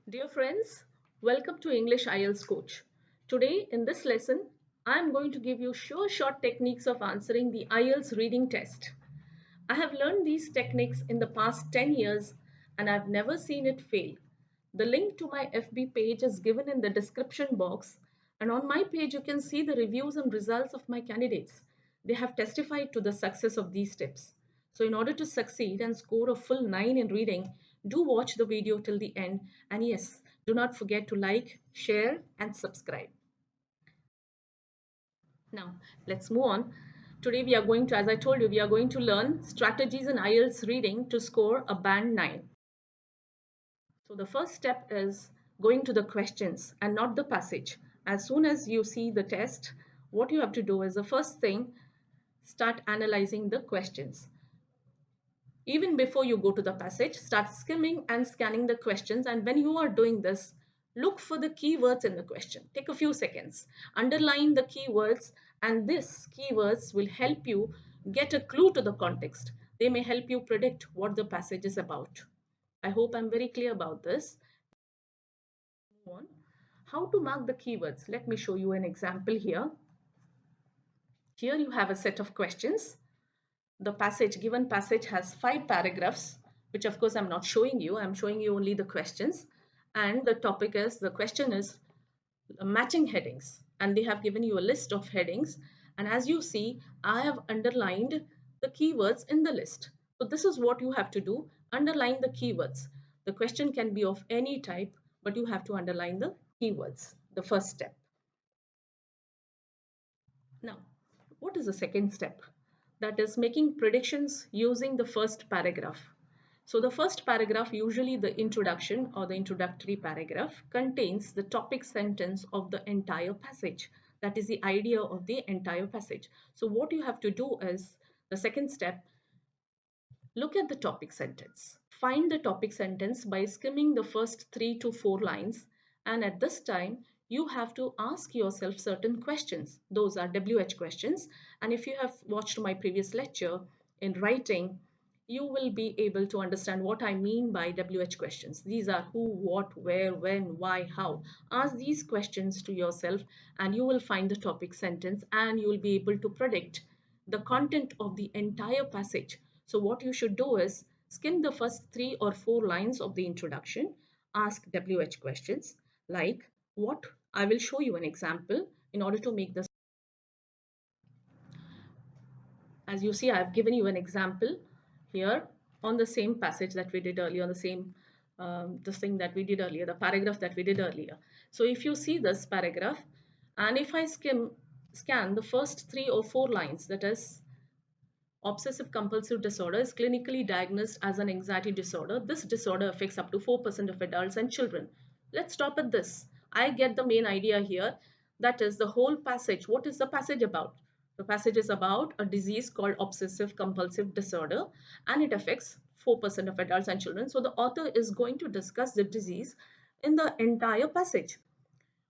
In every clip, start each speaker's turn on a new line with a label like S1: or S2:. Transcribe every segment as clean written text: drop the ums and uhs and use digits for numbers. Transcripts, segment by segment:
S1: Dear friends, welcome to English IELTS Coach. Today in this lesson, I am going to give you sure short techniques of answering the IELTS reading test. I have learned these techniques in the past 10 years and I've never seen it fail. The link to my FB page is given in the description box, and on my page you can see the reviews and results of my candidates. They have testified to the success of these tips. So in order to succeed and score a full 9 in reading, do watch the video till the end, and yes, do not forget to like, share and subscribe. Now, let's move on. Today we are going to, as I told you, we are going to learn strategies in IELTS reading to score a band 9. So the first step is going to the questions and not the passage. As soon as you see the test, what you have to do is the first thing, start analyzing the questions. Even before you go to the passage, start skimming and scanning the questions. And when you are doing this, look for the keywords in the question. Take a few seconds, underline the keywords, and this keywords will help you get a clue to the context. They may help you predict what the passage is about. I hope I'm very clear about this. Move on. How to mark the keywords? Let me show you an example here. Here you have a set of questions. The given passage has 5 paragraphs, which of course I'm not showing you. I'm showing you only the questions. And the question is matching headings. And they have given you a list of headings. And as you see, I have underlined the keywords in the list. So this is what you have to do. Underline the keywords. The question can be of any type, but you have to underline the keywords, the first step. Now, what is the second step? That is making predictions using the first paragraph. So the first paragraph, usually the introduction or the introductory paragraph, contains the topic sentence of the entire passage. That is the idea of the entire passage. So what you have to do is, the second step, look at the topic sentence. Find the topic sentence by skimming the first 3 to 4 lines, and at this time you have to ask yourself certain questions. Those are WH questions, and if you have watched my previous lecture in writing, you will be able to understand what I mean by WH questions. These are who, what, where, when, why, how. Ask these questions to yourself and you will find the topic sentence and you will be able to predict the content of the entire passage. So what you should do is skim the first 3 or 4 lines of the introduction, ask WH questions like what. I will show you an example in order to make this. As you see, I have given you an example here on the same passage that we did earlier, on the same this thing that we did earlier, the paragraph that we did earlier. So if you see this paragraph, and if I scan the first 3 or 4 lines, that is, obsessive compulsive disorder is clinically diagnosed as an anxiety disorder. This disorder affects up to 4% of adults and children. Let's stop at this. I get the main idea here. That is the whole passage. What is the passage about? The passage is about a disease called obsessive compulsive disorder, and it affects 4% of adults and children. So the author is going to discuss the disease in the entire passage.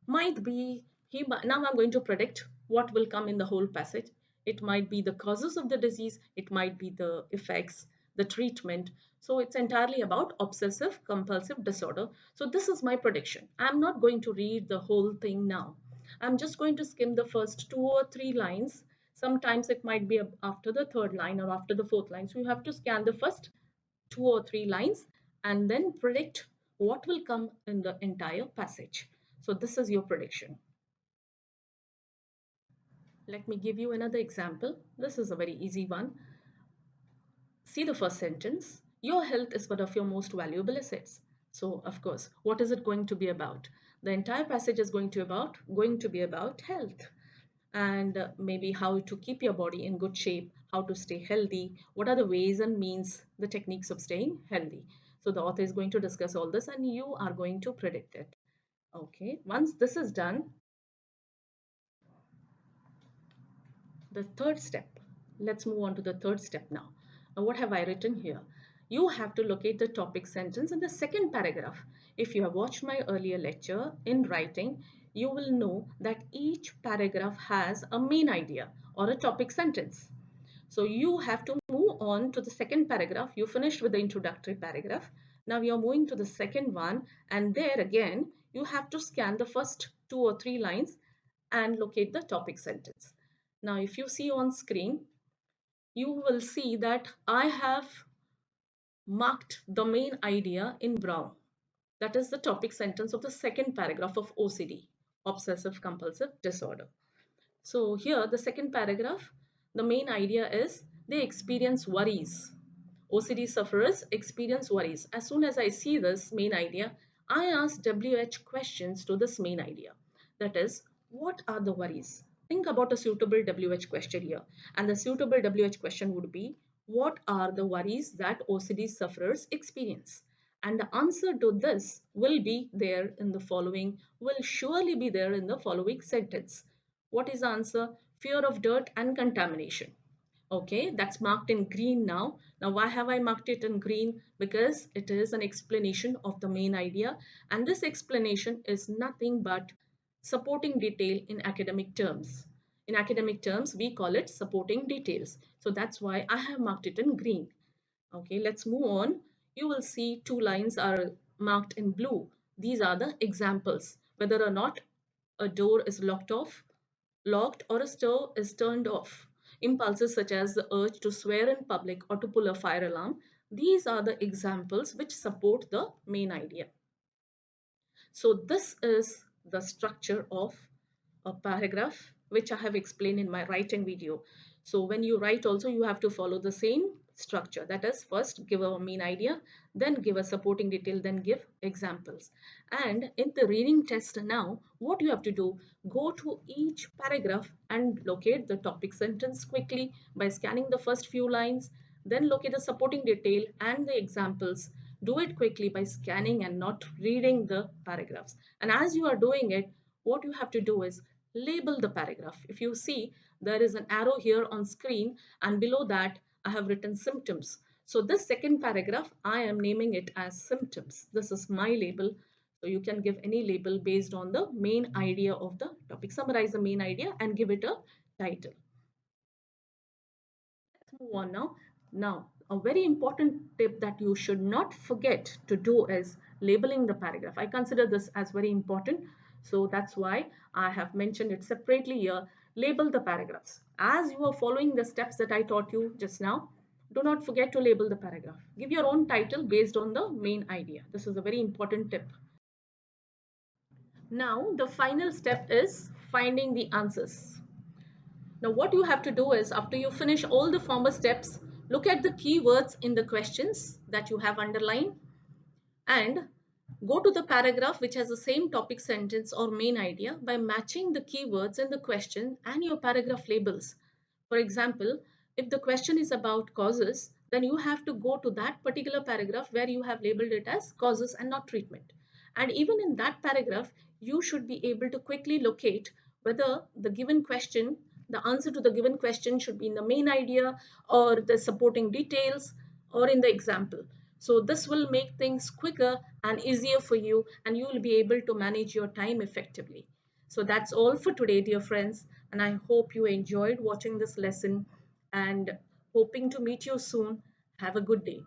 S1: Might be now I'm going to predict what will come in the whole passage. It might be the causes of the disease, it might be the effects, the treatment. So it's entirely about obsessive compulsive disorder. So this is my prediction. I'm not going to read the whole thing now. I'm just going to skim the first 2 or 3 lines. Sometimes it might be after the third line or after the fourth line. So you have to scan the first 2 or 3 lines and then predict what will come in the entire passage. So this is your prediction. Let me give you another example. This is a very easy one. See the first sentence. Your health is one of your most valuable assets. So of course, what is it going to be about? The entire passage is going to be about health, and maybe how to keep your body in good shape, how to stay healthy, what are the ways and means, the techniques of staying healthy. So the author is going to discuss all this and you are going to predict it. Okay, once this is done, the third step. Let's move on to the third step now. Now, what have I written here? You have to locate the topic sentence in the second paragraph. If you have watched my earlier lecture in writing, you will know that each paragraph has a main idea or a topic sentence. So you have to move on to the second paragraph. You finished with the introductory paragraph. Now you're moving to the second one, and there again, you have to scan the first 2 or 3 lines and locate the topic sentence. Now, if you see on screen, you will see that I have marked the main idea in brown. That is the topic sentence of the second paragraph of OCD, obsessive compulsive disorder. So here, the second paragraph, the main idea is they experience worries. OCD sufferers experience worries. As soon as I see this main idea, I ask WH questions to this main idea. That is, what are the worries? Think about a suitable WH question here. And the suitable WH question would be, what are the worries that OCD sufferers experience? And the answer to this will be there in the following, will surely be there in the following sentence. What is the answer? Fear of dirt and contamination. Okay, that's marked in green now. Now, why have I marked it in green? Because it is an explanation of the main idea, and this explanation is nothing but supporting detail in academic terms. In academic terms, we call it supporting details. So that's why I have marked it in green. Okay, let's move on. You will see 2 lines are marked in blue. These are the examples, whether or not a door is locked, or a stove is turned off. Impulses such as the urge to swear in public or to pull a fire alarm, these are the examples which support the main idea. So this is the structure of a paragraph which I have explained in my writing video. So when you write also, you have to follow the same structure. That is, first give a main idea, then give a supporting detail, then give examples. And in the reading test now, what you have to do, go to each paragraph and locate the topic sentence quickly by scanning the first few lines, then locate the supporting detail and the examples. Do it quickly by scanning and not reading the paragraphs. And as you are doing it, what you have to do is label the paragraph. If you see, there is an arrow here on screen, and below that I have written symptoms. So this second paragraph, I am naming it as symptoms. This is my label. So you can give any label based on the main idea of the topic. Summarize the main idea and give it a title. Let's move on now. Now, a very important tip that you should not forget to do is labeling the paragraph. I consider this as very important. So that's why I have mentioned it separately here. Label the paragraphs. As you are following the steps that I taught you just now, do not forget to label the paragraph. Give your own title based on the main idea. This is a very important tip. Now, the final step is finding the answers. Now, what you have to do is, after you finish all the former steps, look at the keywords in the questions that you have underlined and go to the paragraph which has the same topic sentence or main idea by matching the keywords in the question and your paragraph labels. For example, if the question is about causes, then you have to go to that particular paragraph where you have labeled it as causes and not treatment. And even in that paragraph, you should be able to quickly locate whether the given question, the answer to the given question should be in the main idea or the supporting details or in the example. So this will make things quicker and easier for you, and you will be able to manage your time effectively. So that's all for today, dear friends, and I hope you enjoyed watching this lesson and hoping to meet you soon. Have a good day.